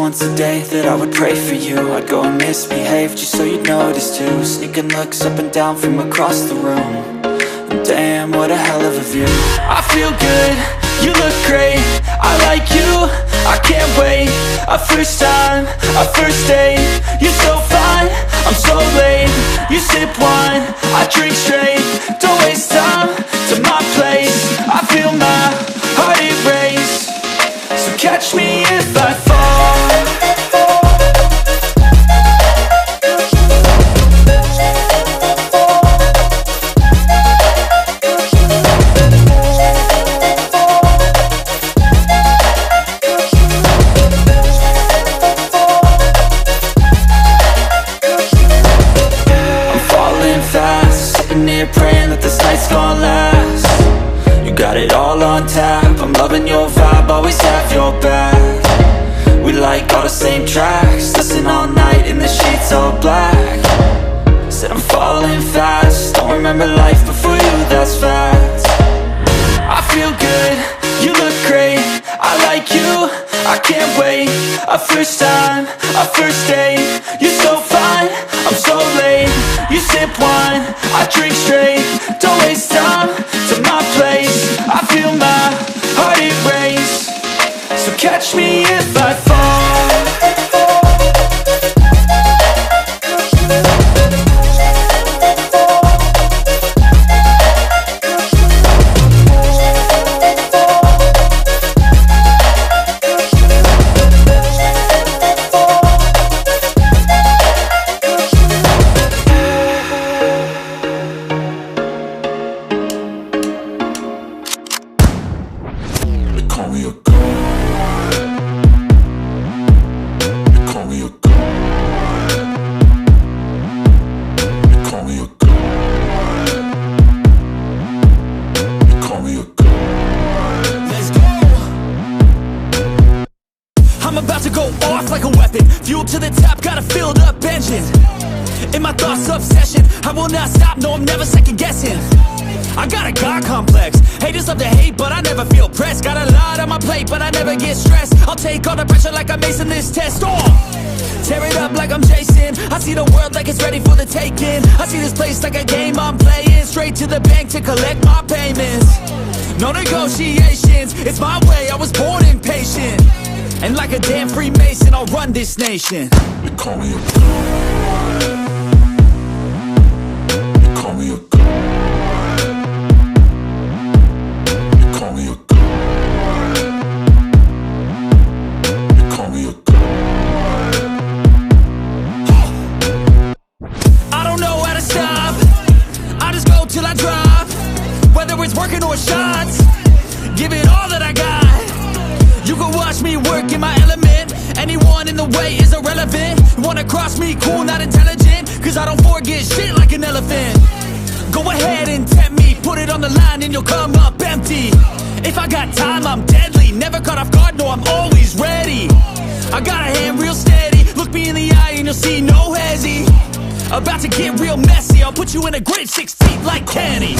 once a day that I would pray for you. I'd go and misbehave just so you'd notice too. Sneaking looks up and down from across the room. And damn, what a hell of a view. I feel good, you look great, I like you, I can't wait. A first time, a first date, you're so fine, I'm so late. You sip wine, I drink straight. Don't waste time to my place. I feel my heart erase. So catch me if I fall. Praying that this night's gonna last. You got it all on tap, I'm loving your vibe, always have your back. We like all the same tracks, listen all night in the sheets all black. Said I'm falling fast, don't remember life before you, that's fact. I feel good, you look great, I like you, I can't wait. A first time, a first date, you're so fine, I'm so late. You sip wine, I drink straight. Don't waste time to my place. I feel my heart erase. So catch me if I fall. I'm about to go off like a weapon. Fuel to the top, got a filled up engine. In my thoughts, obsession, I will not stop, no, I'm never second guessing. I got a God complex, haters love to hate, but I never feel pressed. Got a lot on my plate, but I never get stressed. I'll take all the pressure like I'm acing this test. Tear it up like I'm Jason. I see the world like it's ready for the taking. I see this place like a game I'm playing. Straight to the bank to collect my payments. No negotiations, it's my way, I was born impatient. And like a damn Freemason, I'll run this nation. They call me a god. They call me a god. They call me a god. They call me a god. I don't know how to stop, I just go till I drop. Whether it's working or shots, give it all that I got. You can watch me work in my element. Anyone in the way is irrelevant. You wanna cross me, cool, not intelligent. Cause I don't forget shit like an elephant. Go ahead and tempt me, put it on the line and you'll come up empty. If I got time, I'm deadly. Never caught off guard, no, I'm always ready. I got a hand real steady. Look me in the eye and you'll see no hezzy. About to get real messy, I'll put you in a grave 6 feet like Kenny.